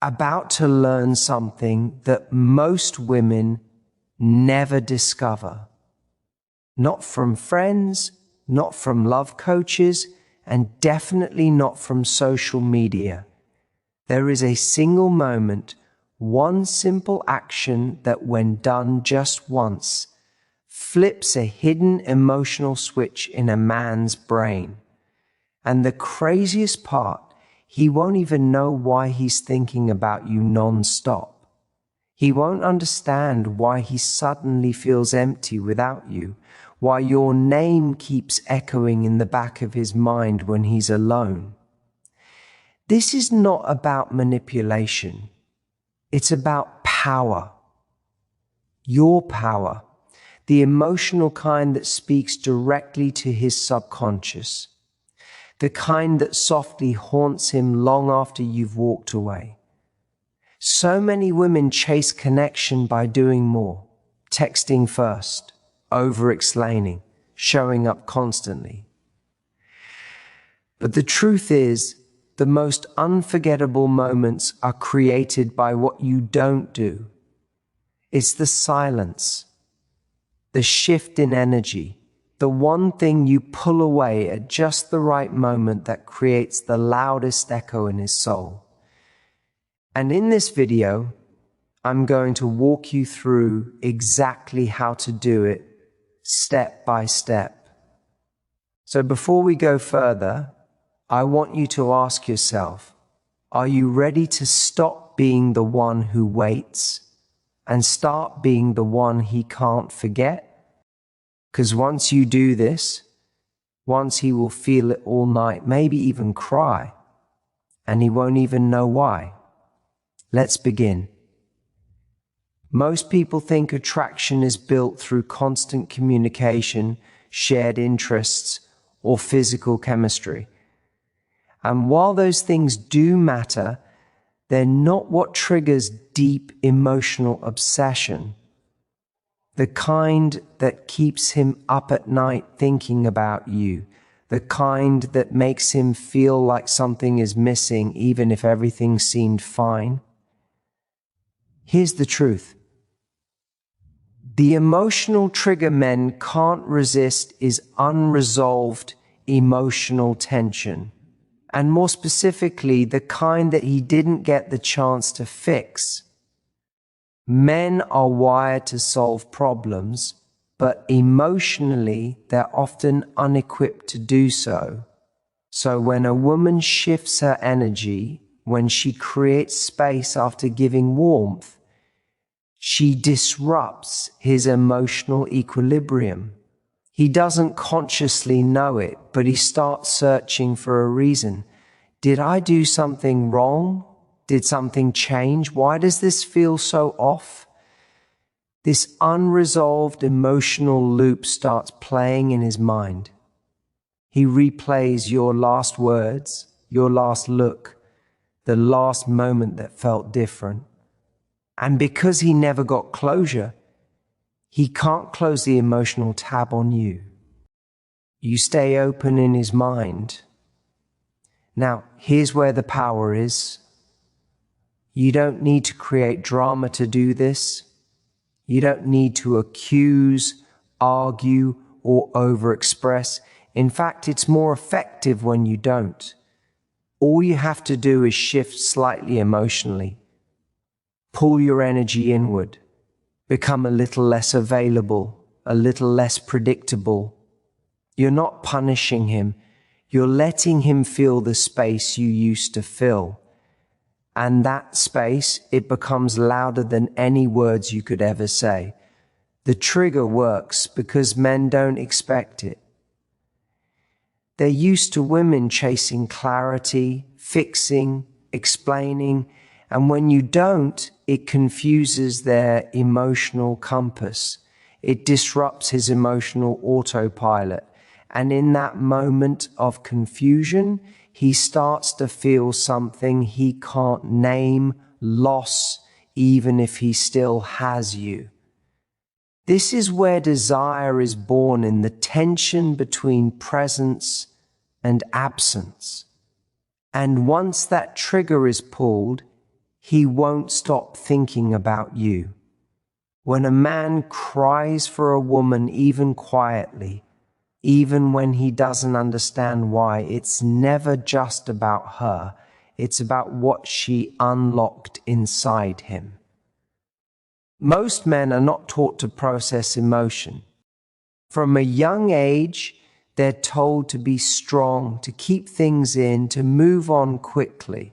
about to learn something that most women never discover. Not from friends, not from love coaches, and definitely not from social media. There is a single moment, one simple action that, when done just once, flips a hidden emotional switch in a man's brain. And the craziest part, he won't even know why he's thinking about you non-stop. He won't understand why he suddenly feels empty without you, why your name keeps echoing in the back of his mind when he's alone. This is not about manipulation. It's about power. Your power, the emotional kind that speaks directly to his subconscious, the kind that softly haunts him long after you've walked away. So many women chase connection by doing more, texting first, over-explaining, showing up constantly. But the truth is, the most unforgettable moments are created by what you don't do. It's the silence, the shift in energy, the one thing you pull away at just the right moment that creates the loudest echo in his soul. And in this video, I'm going to walk you through exactly how to do it, step by step. So before we go further, I want you to ask yourself, are you ready to stop being the one who waits and start being the one he can't forget? Because once you do this, once he will feel it all night, maybe even cry, and he won't even know why. Let's begin. Most people think attraction is built through constant communication, shared interests, or physical chemistry. And while those things do matter, they're not what triggers deep emotional obsession. The kind that keeps him up at night thinking about you. The kind that makes him feel like something is missing even if everything seemed fine. Here's the truth. The emotional trigger men can't resist is unresolved emotional tension. And more specifically, the kind that he didn't get the chance to fix. Men are wired to solve problems, but emotionally, they're often unequipped to do so. So when a woman shifts her energy, when she creates space after giving warmth, she disrupts his emotional equilibrium. He doesn't consciously know it, but he starts searching for a reason. Did I do something wrong? Did something change? Why does this feel so off? This unresolved emotional loop starts playing in his mind. He replays your last words, your last look, the last moment that felt different. And because he never got closure, he can't close the emotional tab on you. You stay open in his mind. Now, here's where the power is. You don't need to create drama to do this. You don't need to accuse, argue, or overexpress. In fact, it's more effective when you don't. All you have to do is shift slightly emotionally. Pull your energy inward. Become a little less available, a little less predictable. You're not punishing him. You're letting him fill the space you used to fill. And that space, it becomes louder than any words you could ever say. The trigger works because men don't expect it. They're used to women chasing clarity, fixing, explaining, and when you don't, it confuses their emotional compass. It disrupts his emotional autopilot. And in that moment of confusion, he starts to feel something he can't name, loss, even if he still has you. This is where desire is born, in the tension between presence and absence. And once that trigger is pulled, he won't stop thinking about you. When a man cries for a woman, even quietly, even when he doesn't understand why, it's never just about her. It's about what she unlocked inside him. Most men are not taught to process emotion. From a young age, they're told to be strong, to keep things in, to move on quickly.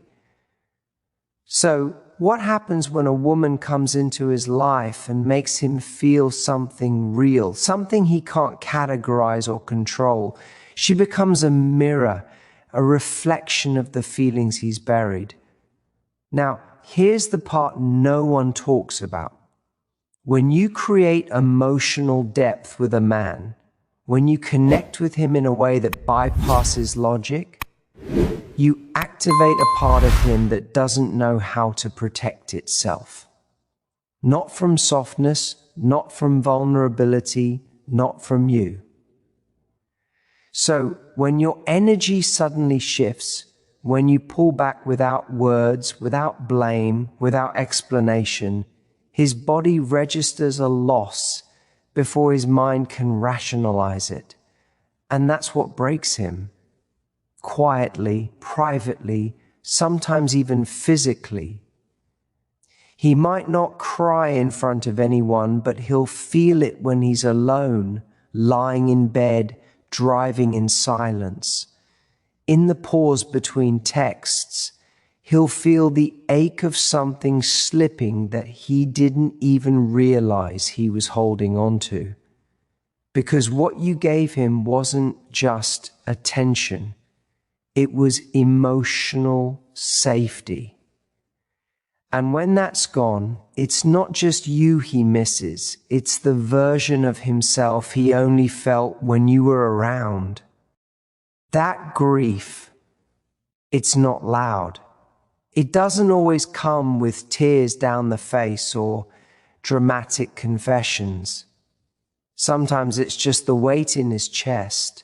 So, what happens when a woman comes into his life and makes him feel something real, something he can't categorize or control? She becomes a mirror, a reflection of the feelings he's buried. Now, here's the part no one talks about. When you create emotional depth with a man, when you connect with him in a way that bypasses logic, you activate a part of him that doesn't know how to protect itself. Not from softness, not from vulnerability, not from you. So when your energy suddenly shifts, when you pull back without words, without blame, without explanation, his body registers a loss before his mind can rationalize it. And that's what breaks him. Quietly, privately, sometimes even physically. He might not cry in front of anyone, but he'll feel it when he's alone, lying in bed, driving in silence. In the pause between texts, he'll feel the ache of something slipping that he didn't even realize he was holding on to. Because what you gave him wasn't just attention. It was emotional safety. And when that's gone, it's not just you he misses. It's the version of himself he only felt when you were around. That grief, it's not loud. It doesn't always come with tears down the face or dramatic confessions. Sometimes it's just the weight in his chest,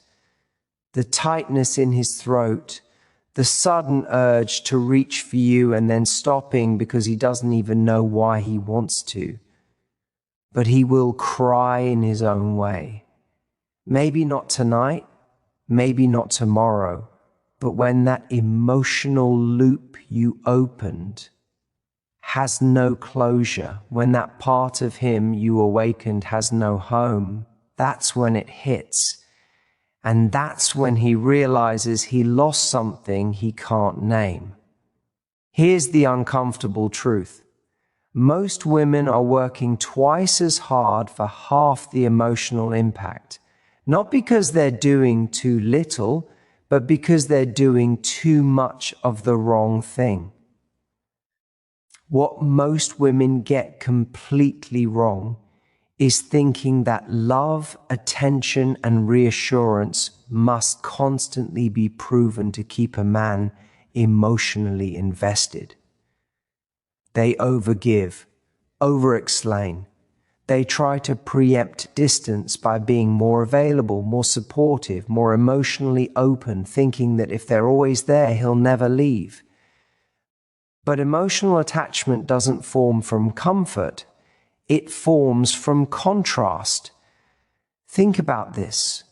the tightness in his throat, the sudden urge to reach for you and then stopping because he doesn't even know why he wants to. But he will cry in his own way. Maybe not tonight, maybe not tomorrow, but when that emotional loop you opened has no closure, when that part of him you awakened has no home, that's when it hits. And that's when he realizes he lost something he can't name. Here's the uncomfortable truth. Most women are working twice as hard for half the emotional impact. Not because they're doing too little, but because they're doing too much of the wrong thing. What most women get completely wrong is thinking that love, attention, and reassurance must constantly be proven to keep a man emotionally invested. They overgive, over-explain. They try to preempt distance by being more available, more supportive, more emotionally open, thinking that if they're always there, he'll never leave. But emotional attachment doesn't form from comfort. It forms from contrast. Think about this.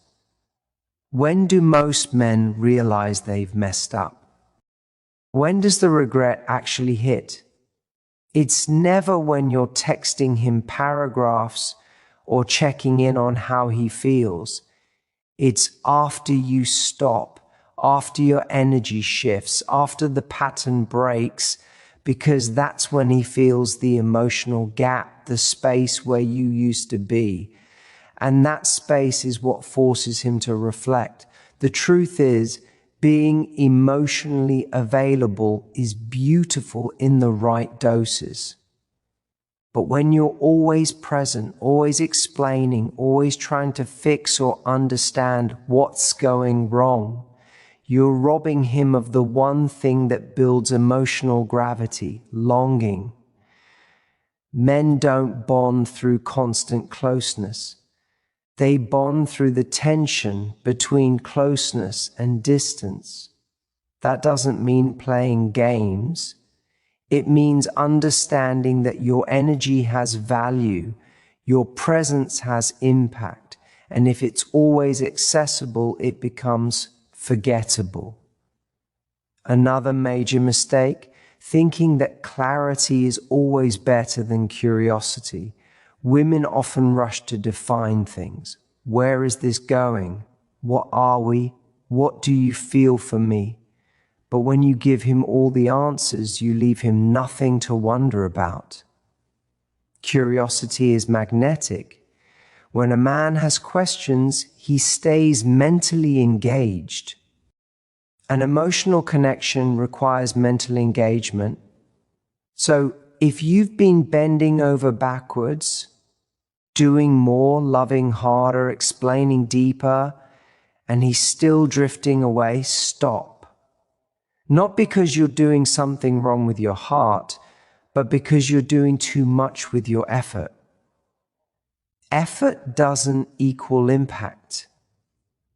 When do most men realize they've messed up? When does the regret actually hit? It's never when you're texting him paragraphs or checking in on how he feels. It's after you stop, after your energy shifts, after the pattern breaks, because that's when he feels the emotional gap, the space where you used to be. And that space is what forces him to reflect. The truth is, being emotionally available is beautiful in the right doses. But when you're always present, always explaining, always trying to fix or understand what's going wrong, you're robbing him of the one thing that builds emotional gravity, longing. Men don't bond through constant closeness. They bond through the tension between closeness and distance. That doesn't mean playing games. It means understanding that your energy has value, your presence has impact, and if it's always accessible, it becomes forgettable. Another major mistake, thinking that clarity is always better than curiosity. Women often rush to define things. Where is this going? What are we? What do you feel for me? But when you give him all the answers, you leave him nothing to wonder about. Curiosity is magnetic. When a man has questions, he stays mentally engaged. An emotional connection requires mental engagement. So if you've been bending over backwards, doing more, loving harder, explaining deeper, and he's still drifting away, stop. Not because you're doing something wrong with your heart, but because you're doing too much with your effort. Effort doesn't equal impact.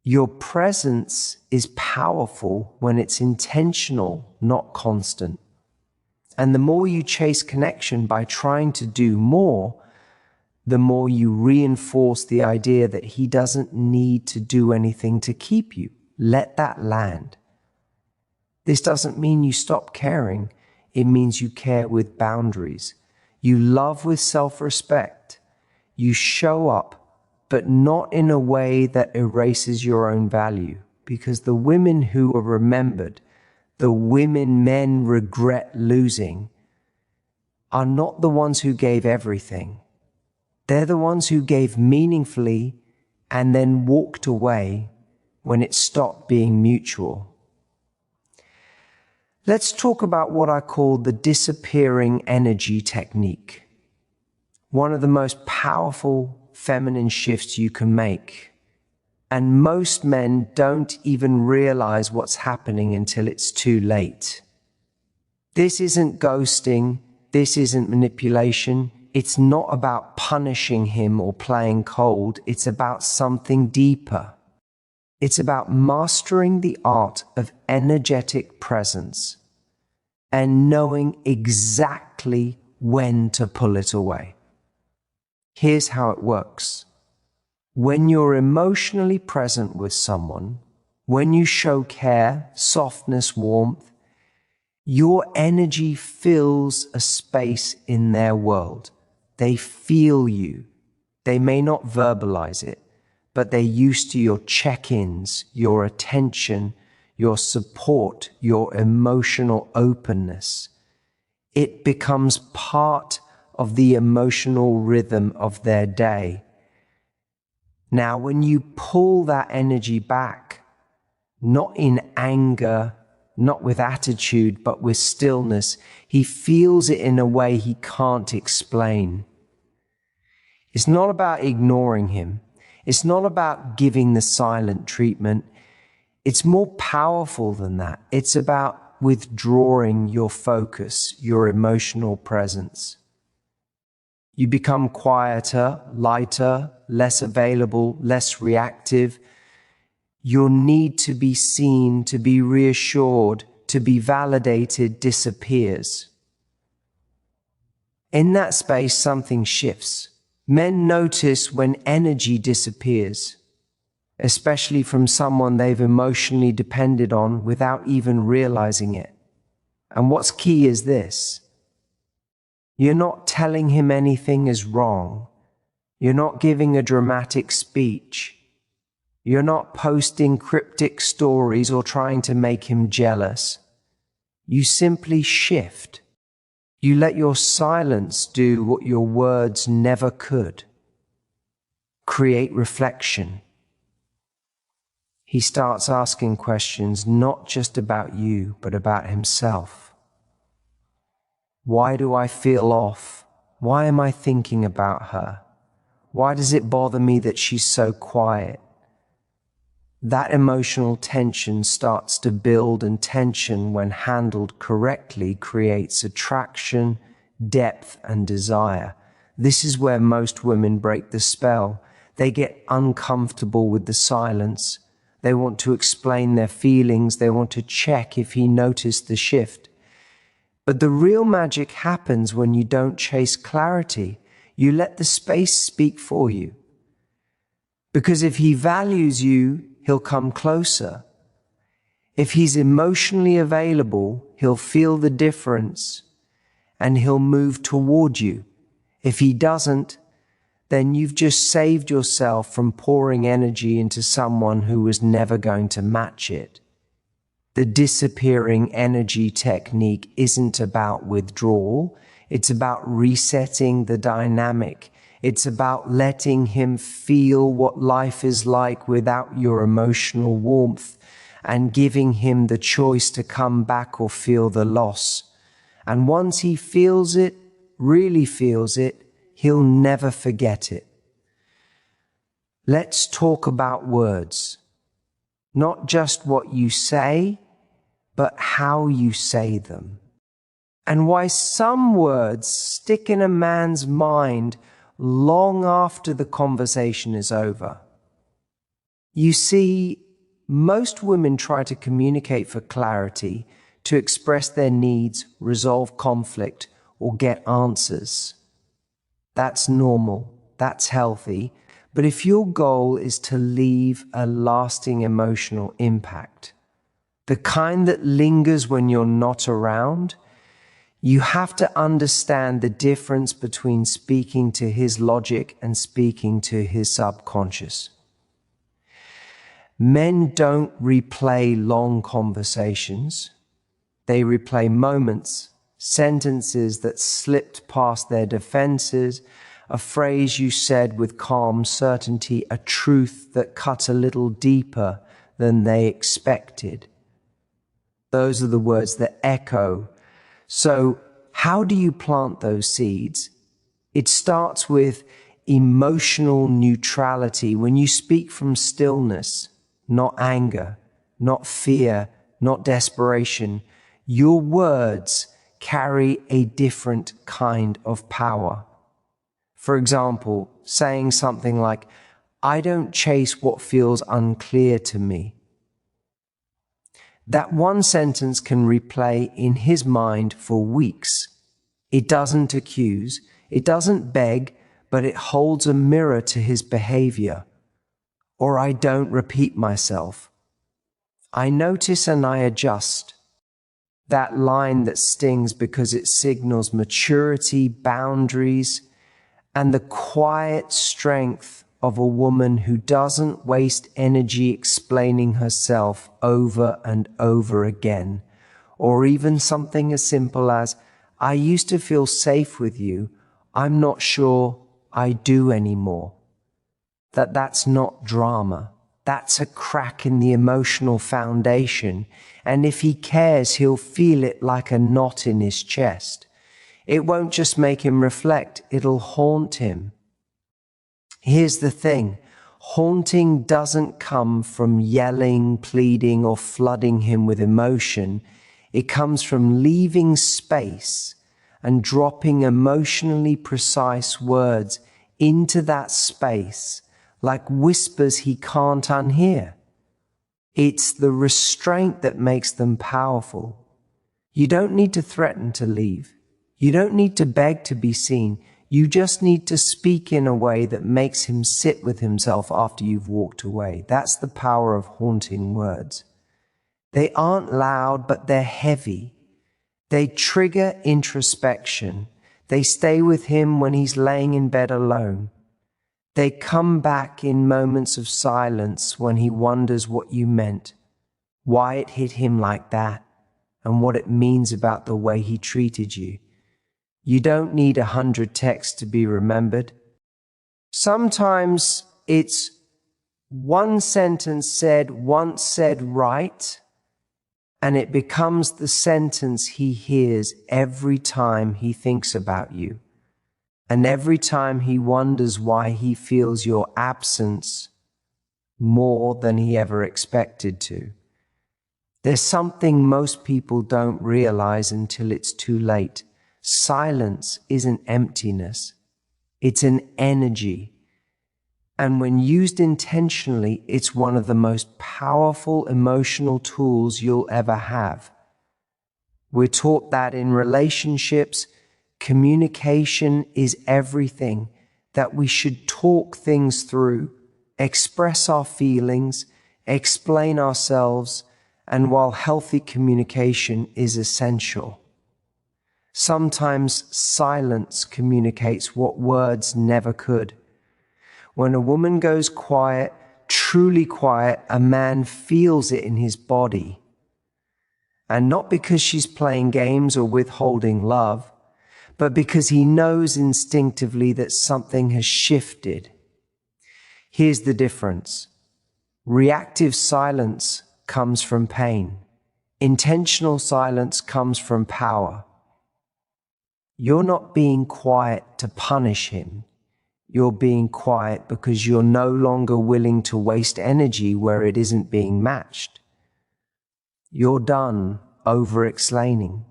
Your presence is powerful when it's intentional, not constant. And the more you chase connection by trying to do more, the more you reinforce the idea that he doesn't need to do anything to keep you. Let that land. This doesn't mean you stop caring. It means you care with boundaries. You love with self-respect. You show up, but not in a way that erases your own value. Because the women who are remembered, the women men regret losing, are not the ones who gave everything. They're the ones who gave meaningfully and then walked away when it stopped being mutual. Let's talk about what I call the disappearing energy technique. One of the most powerful feminine shifts you can make. And most men don't even realize what's happening until it's too late. This isn't ghosting. This isn't manipulation. It's not about punishing him or playing cold. It's about something deeper. It's about mastering the art of energetic presence and knowing exactly when to pull it away. Here's how it works. When you're emotionally present with someone, when you show care, softness, warmth, your energy fills a space in their world. They feel you. They may not verbalize it, but they're used to your check-ins, your attention, your support, your emotional openness. It becomes part of the emotional rhythm of their day. Now, when you pull that energy back, not in anger, not with attitude, but with stillness, he feels it in a way he can't explain. It's not about ignoring him. It's not about giving the silent treatment. It's more powerful than that. It's about withdrawing your focus, your emotional presence. You become quieter, lighter, less available, less reactive. Your need to be seen, to be reassured, to be validated disappears. In that space, something shifts. Men notice when energy disappears, especially from someone they've emotionally depended on without even realizing it. And what's key is this. You're not telling him anything is wrong. You're not giving a dramatic speech. You're not posting cryptic stories or trying to make him jealous. You simply shift. You let your silence do what your words never could. Create reflection. He starts asking questions not just about you, but about himself. Why do I feel off? Why am I thinking about her? Why does it bother me that she's so quiet? That emotional tension starts to build, and tension, when handled correctly, creates attraction, depth, and desire. This is where most women break the spell. They get uncomfortable with the silence. They want to explain their feelings. They want to check if he noticed the shift. But the real magic happens when you don't chase clarity. You let the space speak for you. Because if he values you, he'll come closer. If he's emotionally available, he'll feel the difference and he'll move toward you. If he doesn't, then you've just saved yourself from pouring energy into someone who was never going to match it. The disappearing energy technique isn't about withdrawal. It's about resetting the dynamic. It's about letting him feel what life is like without your emotional warmth and giving him the choice to come back or feel the loss. And once he feels it, really feels it, he'll never forget it. Let's talk about words. Not just what you say, but how you say them. And why some words stick in a man's mind long after the conversation is over. You see, most women try to communicate for clarity, to express their needs, resolve conflict, or get answers. That's normal, that's healthy, but if your goal is to leave a lasting emotional impact, the kind that lingers when you're not around, you have to understand the difference between speaking to his logic and speaking to his subconscious. Men don't replay long conversations. They replay moments, sentences that slipped past their defenses, a phrase you said with calm certainty, a truth that cut a little deeper than they expected. Those are the words that echo. So how do you plant those seeds? It starts with emotional neutrality. When you speak from stillness, not anger, not fear, not desperation, your words carry a different kind of power. For example, saying something like, "I don't chase what feels unclear to me." That one sentence can replay in his mind for weeks. It doesn't accuse, it doesn't beg, but it holds a mirror to his behavior. Or I don't repeat myself. I notice and I adjust. That line that stings because it signals maturity, boundaries, and the quiet strength of a woman who doesn't waste energy explaining herself over and over again. Or even something as simple as, "I used to feel safe with you. I'm not sure I do anymore." That's not drama. That's a crack in the emotional foundation. And if he cares, he'll feel it like a knot in his chest. It won't just make him reflect, it'll haunt him. Here's the thing, haunting doesn't come from yelling, pleading, or flooding him with emotion. It comes from leaving space and dropping emotionally precise words into that space, like whispers he can't unhear. It's the restraint that makes them powerful. You don't need to threaten to leave. You don't need to beg to be seen. You just need to speak in a way that makes him sit with himself after you've walked away. That's the power of haunting words. They aren't loud, but they're heavy. They trigger introspection. They stay with him when he's laying in bed alone. They come back in moments of silence when he wonders what you meant, why it hit him like that, and what it means about the way he treated you. You don't need 100 texts to be remembered. Sometimes it's one sentence said, once said right, and it becomes the sentence he hears every time he thinks about you. And every time he wonders why he feels your absence more than he ever expected to. There's something most people don't realize until it's too late. Silence isn't emptiness. It's an energy. And when used intentionally, it's one of the most powerful emotional tools you'll ever have. We're taught that in relationships, communication is everything, that we should talk things through, express our feelings, explain ourselves, and while healthy communication is essential, sometimes silence communicates what words never could. When a woman goes quiet, truly quiet, a man feels it in his body. And not because she's playing games or withholding love, but because he knows instinctively that something has shifted. Here's the difference. Reactive silence comes from pain. Intentional silence comes from power. You're not being quiet to punish him. You're being quiet because you're no longer willing to waste energy where it isn't being matched. You're done over-explaining.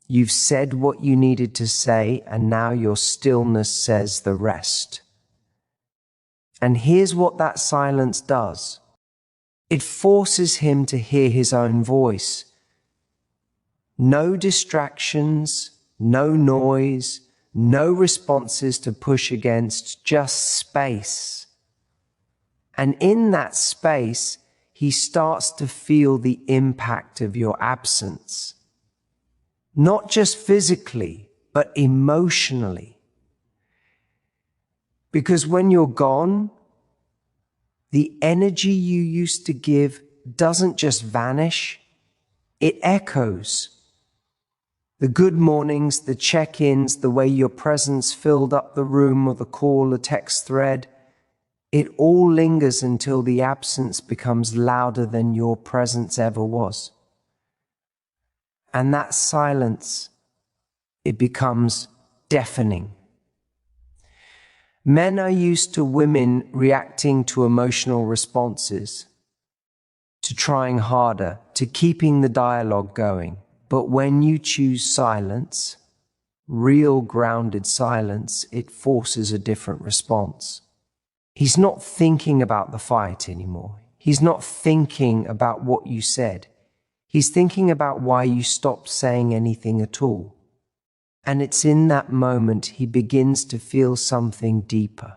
You've said what you needed to say, and now your stillness says the rest. And here's what that silence does. It forces him to hear his own voice. No distractions, no noise, no responses to push against, just space. And in that space, he starts to feel the impact of your absence. Not just physically, but emotionally. Because when you're gone, the energy you used to give doesn't just vanish, it echoes. The good mornings, the check-ins, the way your presence filled up the room or the call, a text thread, it all lingers until the absence becomes louder than your presence ever was. And that silence, it becomes deafening. Men are used to women reacting to emotional responses, to trying harder, to keeping the dialogue going. But when you choose silence, real grounded silence, it forces a different response. He's not thinking about the fight anymore. He's not thinking about what you said. He's thinking about why you stopped saying anything at all. And it's in that moment he begins to feel something deeper.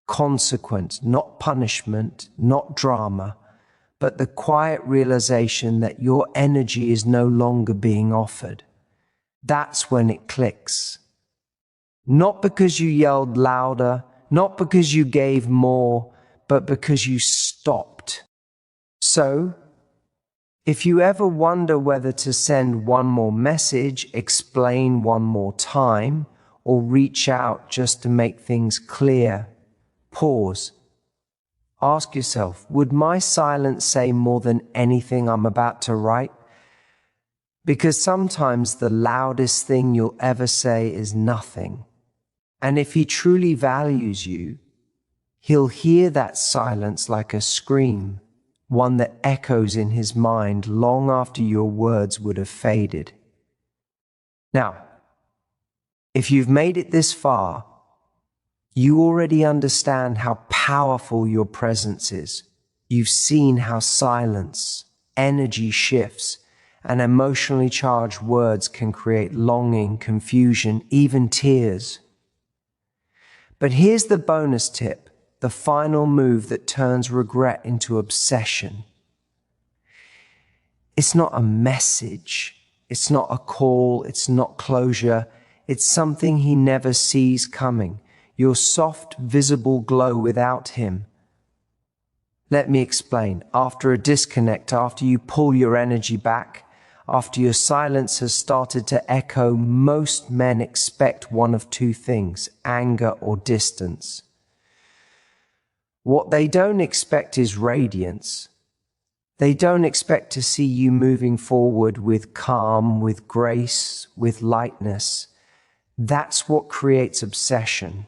Consequent, not punishment, not drama, but the quiet realization that your energy is no longer being offered. That's when it clicks. Not because you yelled louder, not because you gave more, but because you stopped. So, if you ever wonder whether to send one more message, explain one more time, or reach out just to make things clear, pause. Ask yourself, would my silence say more than anything I'm about to write? Because sometimes the loudest thing you'll ever say is nothing. And if he truly values you, he'll hear that silence like a scream, one that echoes in his mind long after your words would have faded. Now, if you've made it this far, you already understand how powerful your presence is. You've seen how silence, energy shifts, and emotionally charged words can create longing, confusion, even tears. But here's the bonus tip, the final move that turns regret into obsession. It's not a message. It's not a call. It's not closure. It's something he never sees coming. Your soft, visible glow without him. Let me explain. After a disconnect, after you pull your energy back, after your silence has started to echo, most men expect one of two things, anger or distance. What they don't expect is radiance. They don't expect to see you moving forward with calm, with grace, with lightness. That's what creates obsession.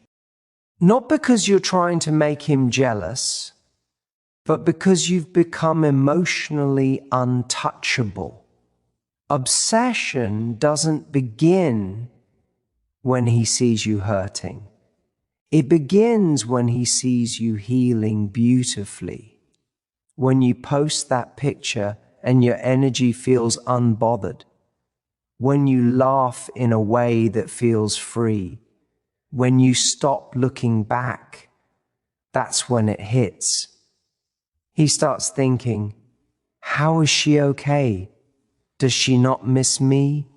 Not because you're trying to make him jealous, but because you've become emotionally untouchable. Obsession doesn't begin when he sees you hurting. It begins when he sees you healing beautifully. When you post that picture and your energy feels unbothered. when you laugh in a way that feels free, when you stop looking back, that's when it hits. He starts thinking, how is she okay? Does she not miss me?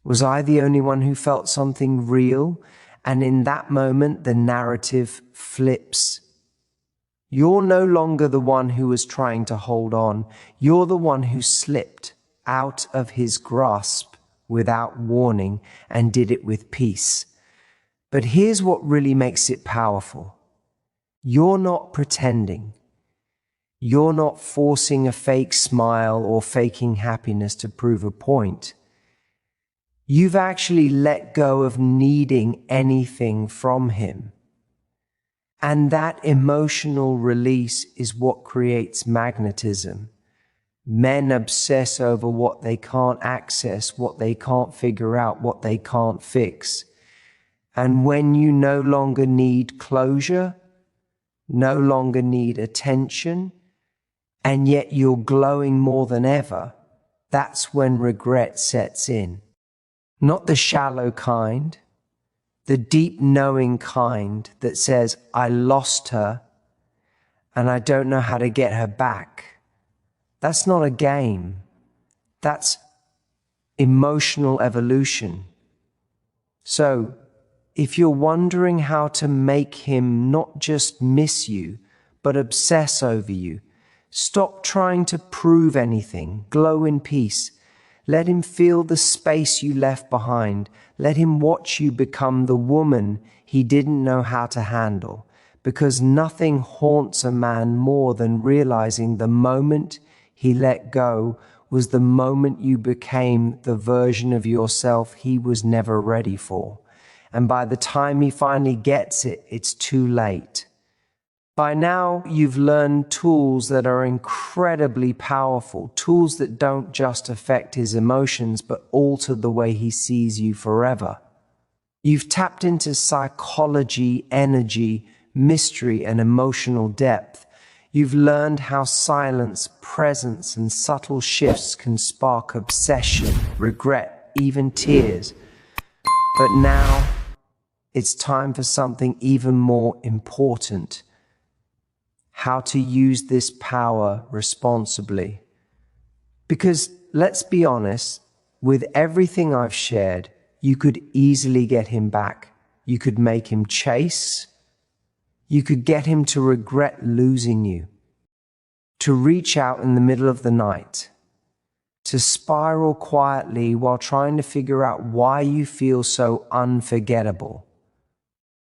Was I the only one who felt something real? And in that moment, the narrative flips. You're no longer the one who was trying to hold on. You're the one who slipped out of his grasp without warning and did it with peace. But here's what really makes it powerful. You're not pretending. You're not forcing a fake smile or faking happiness to prove a point. You've actually let go of needing anything from him. And that emotional release is what creates magnetism. Men obsess over what they can't access, what they can't figure out, what they can't fix. And when you no longer need closure, no longer need attention, and yet you're glowing more than ever, that's when regret sets in. Not the shallow kind, the deep knowing kind that says, I lost her and I don't know how to get her back. That's not a game. That's emotional evolution. So, if you're wondering how to make him not just miss you, but obsess over you, stop trying to prove anything. Glow in peace. Let him feel the space you left behind. Let him watch you become the woman he didn't know how to handle. Because nothing haunts a man more than realizing the moment he let go was the moment you became the version of yourself he was never ready for. And by the time he finally gets it, it's too late. By now, you've learned tools that are incredibly powerful, tools that don't just affect his emotions, but alter the way he sees you forever. You've tapped into psychology, energy, mystery, and emotional depth. You've learned how silence, presence, and subtle shifts can spark obsession, regret, even tears. But now, it's time for something even more important. How to use this power responsibly. Because let's be honest, with everything I've shared, you could easily get him back. You could make him chase. You could get him to regret losing you, to reach out in the middle of the night, to spiral quietly while trying to figure out why you feel so unforgettable.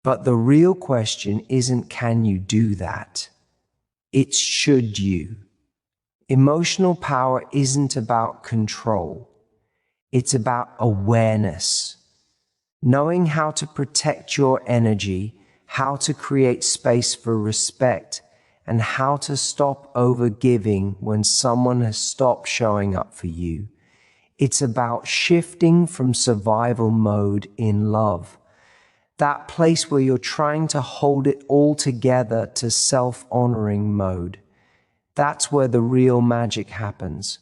But the real question isn't, can you do that? It's should you. Emotional power isn't about control. It's about awareness. Knowing how to protect your energy, how to create space for respect, and how to stop overgiving when someone has stopped showing up for you. It's about shifting from survival mode in love. That place where you're trying to hold it all together to self-honoring mode. That's where the real magic happens.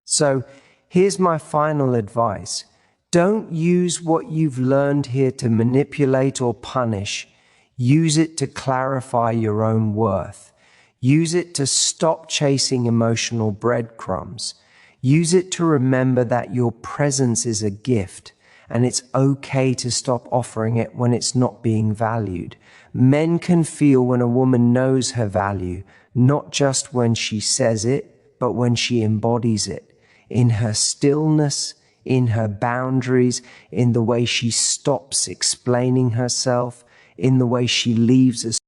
So here's my final advice. Don't use what you've learned here to manipulate or punish. Use it to clarify your own worth. Use it to stop chasing emotional breadcrumbs. Use it to remember that your presence is a gift. And it's okay to stop offering it when it's not being valued. Men can feel when a woman knows her value, not just when she says it, but when she embodies it. In her stillness, in her boundaries, in the way she stops explaining herself, in the way she leaves us